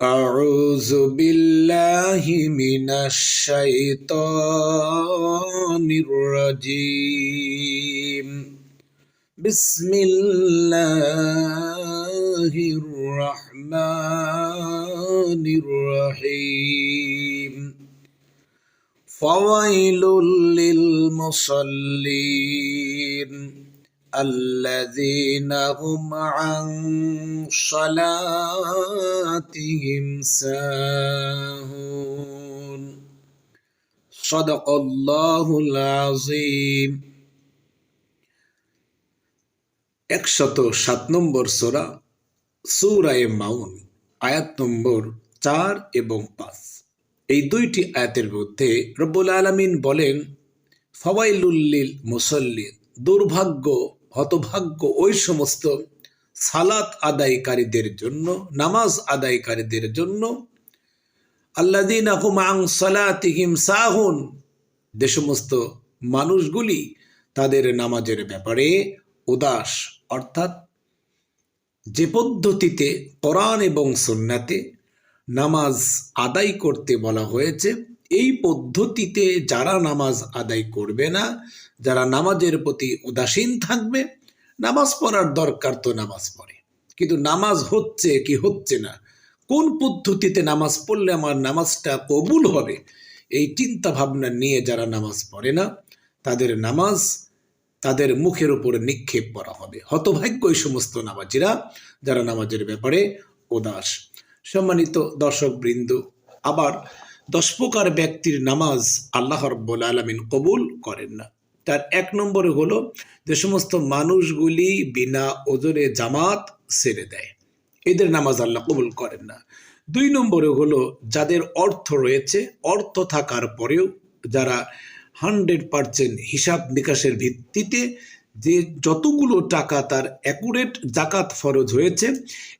أعوذ بالله من الشيطان الرجيم بسم الله الرحمن الرحيم فويل للمصلين الذين هم عن صلاتهم ساهون صدق الله العظيم 107 নম্বর সূরা সূরা মাউন আয়াত নম্বর 4 এবং 5। এই দুইটি আয়াতের মধ্যে রব্বুল আলামিন বলেন ফাওয়াইলুল লিল মুসাল্লিন, দুর্ভাগ্য হতভাগ্য ওই সমস্ত সালাত আদায়কারীদের জন্য, নামাজ আদায়কারীদের জন্য, আল্লাযীনা হুম আন সালাতিহিম সাহুন, যে সমস্ত মানুষগুলি তাদের নামাজের ব্যাপারে উদাস, অর্থাৎ যে পদ্ধতিতে কোরআন এবং সুন্নাতে নামাজ আদায় করতে বলা হয়েছে এই পদ্ধতিতে যারা নামাজ আদায় করবে না, যারা নামাজের প্রতি উদাসীন থাকবে, নামাজ পড়ার দরকার তো নামাজ পড়ে, কিন্তু নামাজ হচ্ছে কি হচ্ছে না, কোন পদ্ধতিতে নামাজ পড়লে আমার নামাজটা কবুল হবে, এই চিন্তা ভাবনা নিয়ে যারা নামাজ পড়ে না তাদের নামাজ তাদের মুখের উপরে নিক্ষেপ করা হবে। হতভাগ্য এই সমস্ত নামাজিরা যারা নামাজের ব্যাপারে উদাস। সম্মানিত দর্শক বৃন্দ, আবার 10 প্রকার ব্যক্তির নামাজ আল্লাহ রাব্বুল আলামিন কবুল করেন না। তার 1 নম্বরে হলো যে সমস্ত মানুষগুলি বিনা ওজরে জামাত ছেড়ে দেয়, এদের নামাজ আল্লাহ কবুল করেন না। 2 নম্বরে হলো যাদের অর্থ রয়েছে, অর্থ থাকার পরেও যারা 100% হিসাব নিকাশের ভিত্তিতে যে যতগুলো টাকা তার অ্যাকুরেট জাকাত ফরজ হয়েছে,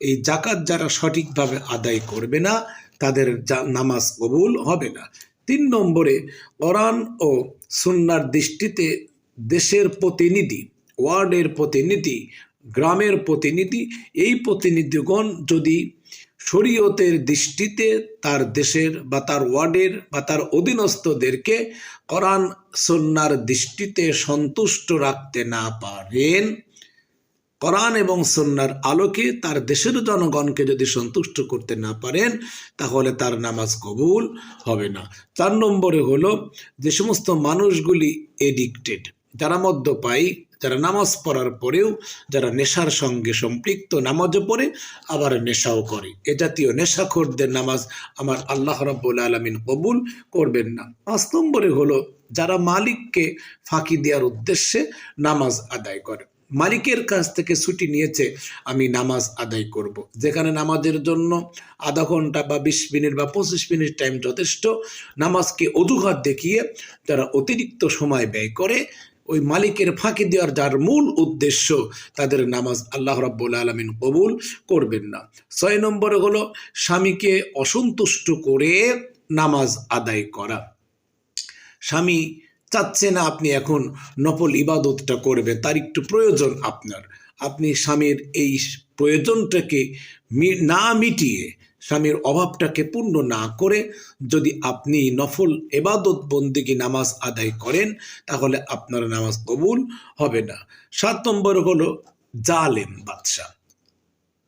এই জাকাত যারা সঠিকভাবে আদায় করবে না তাদের নামাজ কবুল হবে না। 3 নম্বরে কোরআন ও সুন্নাহর দৃষ্টিতে দেশের প্রতিনিধি, ওয়ার্ডের প্রতিনিধি, গ্রামের প্রতিনিধি, এই প্রতিনিধিগণ যদি শরীয়তের দৃষ্টিতে তার দেশের বা তার ওয়ার্ডের বা তার অধীনস্থদেরকে কোরআন সুন্নাহর দৃষ্টিতে সন্তুষ্ট রাখতে না পারেন, কোরআন এবং সুন্নাহর আলোকে তার দেশের জনগণকে যদি সন্তুষ্ট করতে না পারেন, তাহলে তার নামাজ কবুল হবে না। 4 নম্বরে হলো যে সমস্ত মানুষগুলি এডিক্টেড, যারা মদ্যপায়ী, যারা নামাজ পড়ার পরেও যারা নেশার সঙ্গে সম্পৃক্ত, নামাজও পড়ে আবার নেশাও করে, এ জাতীয় নেশাখোরদের নামাজ আমার আল্লাহ রাব্বুল আলামিন কবুল করবেন না। 5 নম্বরে হলো যারা মালিককে ফাঁকি দেওয়ার উদ্দেশ্যে নামাজ আদায় করে, মালিকের কাছ থেকে ছুটি নিয়েছে আমি নামাজ আদায় করব, যেখানে নামাজের জন্য আধা ঘন্টা বা 20 মিনিট বা 25 মিনিট টাইম যথেষ্ট, নামাজকে অজুহাত দেখিয়ে যারা অতিরিক্ত সময় ব্যয় করে ওই মালিকের ফাঁকি দেওয়ার যার মূল উদ্দেশ্য, তাদের নামাজ আল্লাহ রাব্বুল আলামিন কবুল করবেন না। 6 নম্বরে হলো স্বামীকে অসন্তুষ্ট করে নামাজ আদায় করা। স্বামী চাচ্ছে না আপনি এখন নফল ইবাদতটা করবেন, তার একটু প্রয়োজন আপনার, আপনি স্বামীর এই প্রয়োজনটাকে না মিটিয়ে, স্বামীর অভাবটাকে পূর্ণ না করে যদি আপনি নফল ইবাদত বন্দেগী নামাজ আদায় করেন, তাহলে আপনার নামাজ কবুল হবে না। 7 নম্বর হলো জালেম বাদশা,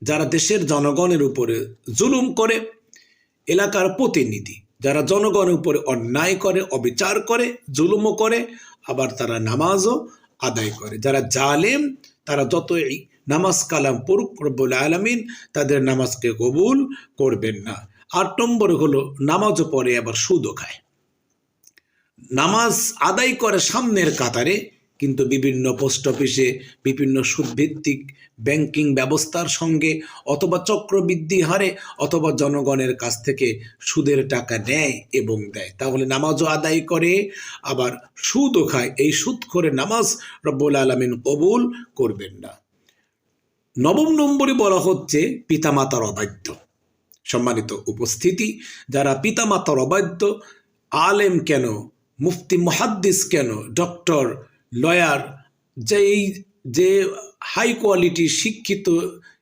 যারা দেশের জনগণের উপরে জুলুম করে, এলাকার প্রতিনিধি যারা জনগণের উপরে অন্যায় করে, অবিচার করে, জুলুমও করে, আবার তারা নামাজও আদায় করে, যারা জালেম তারা যতই নামাজ কালাম পড়ুক রব্বুল আলামিন তাদের নামাজকে কবুল করবেন না। 8 নম্বরে হলো নামাজও পড়ে আবার সুদও খায়, নামাজ আদায় করে সামনের কাতারে, কিন্তু বিভিন্ন পোস্ট অফিসে বিভিন্ন সুদভিত্তিক ব্যাংকিং ব্যবস্থার সঙ্গে অথবা চক্রবৃদ্ধি হারে অথবা জনগণের কাছ থেকে সুদের টাকা নেয় এবং দেয়, তাহলে নামাজও আদায় করে আবার সুদও খায়, এই সুদ করে নামাজ রব্বুল আলামিন কবুল করবেন না। 9 নম্বরে বলা হচ্ছে পিতামাতার অবাধ্য। সম্মানিত উপস্থিতি, যারা পিতামাতার অবাধ্য, আলেম কেন, মুফতি মুহাদ্দিস কেন, ডক্টর, লয়ার, যে হাই কোয়ালিটি শিক্ষিত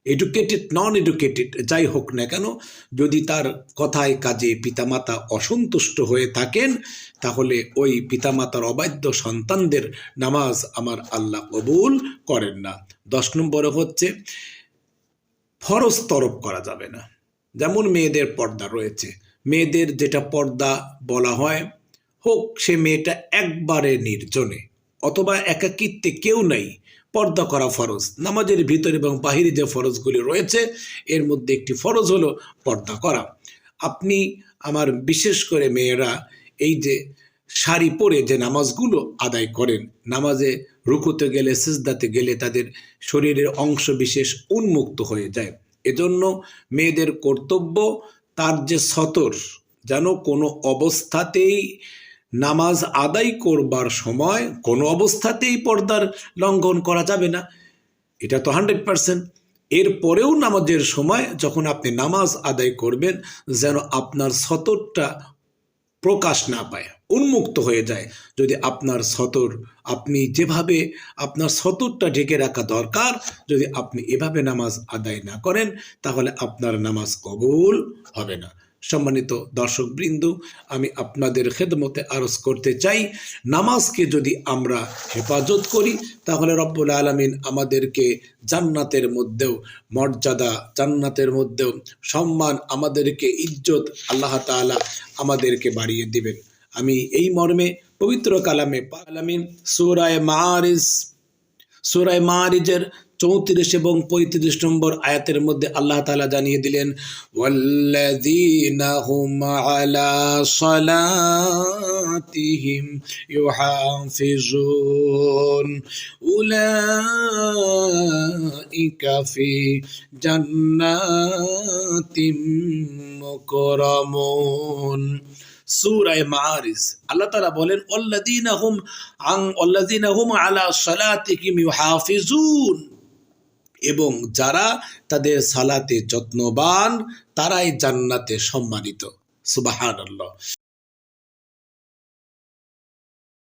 এডুকেটেড নন এডুকেটেড যাই হোক না কেন, যদি তার কথায় কাজে পিতামাতা অসন্তুষ্ট হয়ে থাকেন, তাহলে ওই পিতামাতার অবাধ্য সন্তানদের নামাজ আমার আল্লাহ কবুল করেন না। 10 নম্বরে হচ্ছে ফরজ তরফ করা যাবে না। যেমন মেয়েদের পর্দা রয়েছে, মেয়েদের যেটা পর্দা বলা হয়, হোক সে মেয়েটা একবারে নির্জনে অথবা একাকিত্বে কেউ নাই, পর্দা করা ফরজ। নামাজের ভিতর এবং বাহিরে যে ফরজগুলি রয়েছে এর মধ্যে একটি ফরজ হলো পর্দা করা। আপনি আমার বিশেষ করে মেয়েরা এই যে শাড়ি পরে যে নামাজগুলো আদায় করেন, নামাজে রুকুতে গেলে সিজদাতে গেলে তাদের শরীরের অংশ বিশেষ উন্মুক্ত হয়ে যায়। এজন্য মেয়েদের কর্তব্য তার যে সতর, যেন কোনো অবস্থাতেই নামাজ আদায় করবার সময় কোনো অবস্থাতেই পর্দার লঙ্ঘন করা যাবে না, এটা তো 100%। এরপরেও নামাজের সময় যখন আপনি নামাজ আদায় করবেন, যেন আপনার সতরটা প্রকাশ না পায়, উন্মুক্ত হয়ে যায়। যদি আপনার সতর, আপনি যেভাবে আপনার সতরটা ঢেকে রাখা দরকার, যদি আপনি এভাবে নামাজ আদায় না করেন, তাহলে আপনার নামাজ কবুল হবে না। সম্মানিত দর্শকবৃন্দ, আমি আপনাদের খেদমতে আরজ করতে চাই, নামাজকে যদি আমরা হেফাজত করি, তাহলে রব্বুল আলামিন আমাদেরকে জান্নাতের মধ্যেও মর্যাদা, জান্নাতের মধ্যেও সম্মান, আমাদেরকে ইজ্জত আল্লাহ তাআলা আমাদেরকে বাড়িয়ে দিবেন। আমি এই মর্মে পবিত্র কালামে আলামিন সূরা মাআরিজের 34 এবং 35 নম্বর আয়াতের মধ্যে আল্লাহ তাআলা জানিয়ে দিলেন, ওয়াল্লাযীনা হুম আলা সালাতিহিম ইউহাফিজুন উলাইকা ফি জান্নাতিম মুকরামুন। সূরা মাআরিজ আল্লাহ তাআলা বলেন, ওয়াল্লাযীনা হুম আলা সালাতিহিম ইউহাফিজুন, এবং যারা তাদের সালাতে যত্নবান তারাই জান্নাতে সম্মানিত। সুবহানাল্লাহ।